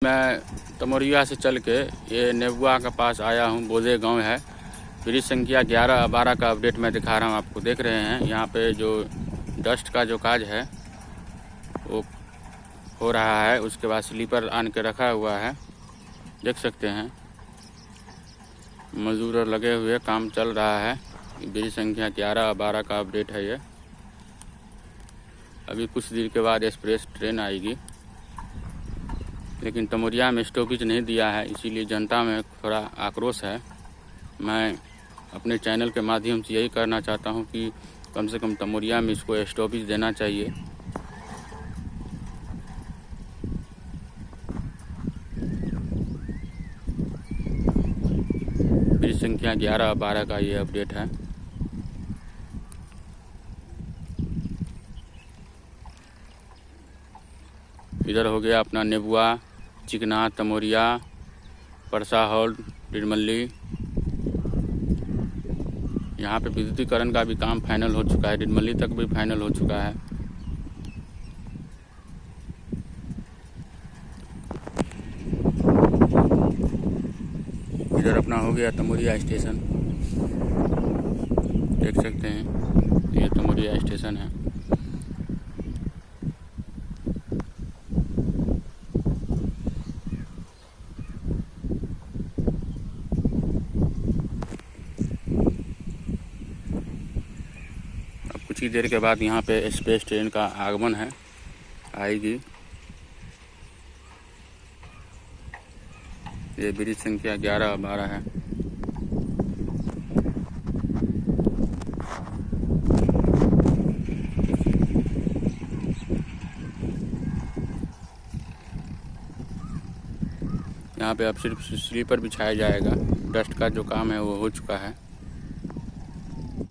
मैं तमोरिया से चल के ये नेबुआ के पास आया हूँ। बोधे गांव है। ब्रिज संख्या 11-12 का अपडेट मैं दिखा रहा हूँ आपको। देख रहे हैं यहाँ पे जो डस्ट का जो काज है वो हो रहा है। उसके बाद स्लीपर आन के रखा हुआ है, देख सकते हैं। मजदूर लगे हुए, काम चल रहा है। ब्रिज संख्या 11-12 का अपडेट है ये। अभी कुछ देर के बाद एक्सप्रेस ट्रेन आएगी, लेकिन तमोरिया में स्टॉपेज नहीं दिया है, इसीलिए जनता में थोड़ा आक्रोश है। मैं अपने चैनल के माध्यम से यही करना चाहता हूं कि कम से कम तमोरिया में इसको स्टॉपेज देना चाहिए। ब्रिज संख्या 11-12 का ये अपडेट है। इधर हो गया अपना नेबुआ, चिकना, तमोरिया, परसा हॉल, डिडमल्ली। यहाँ पे विद्युतीकरण का भी काम फाइनल हो चुका है। डिडमल्ली तक भी फाइनल हो चुका है। इधर अपना हो गया तमोरिया स्टेशन, देख सकते हैं। ये तमोरिया स्टेशन है। कुछ ही देर के बाद यहाँ पे एक्सप्रेस ट्रेन का आगमन है, आएगी। ये ब्रिज संख्या 11-12 है। यहाँ पे अब सिर्फ स्लीपर बिछाया जाएगा। डस्ट का जो काम है वो हो चुका है।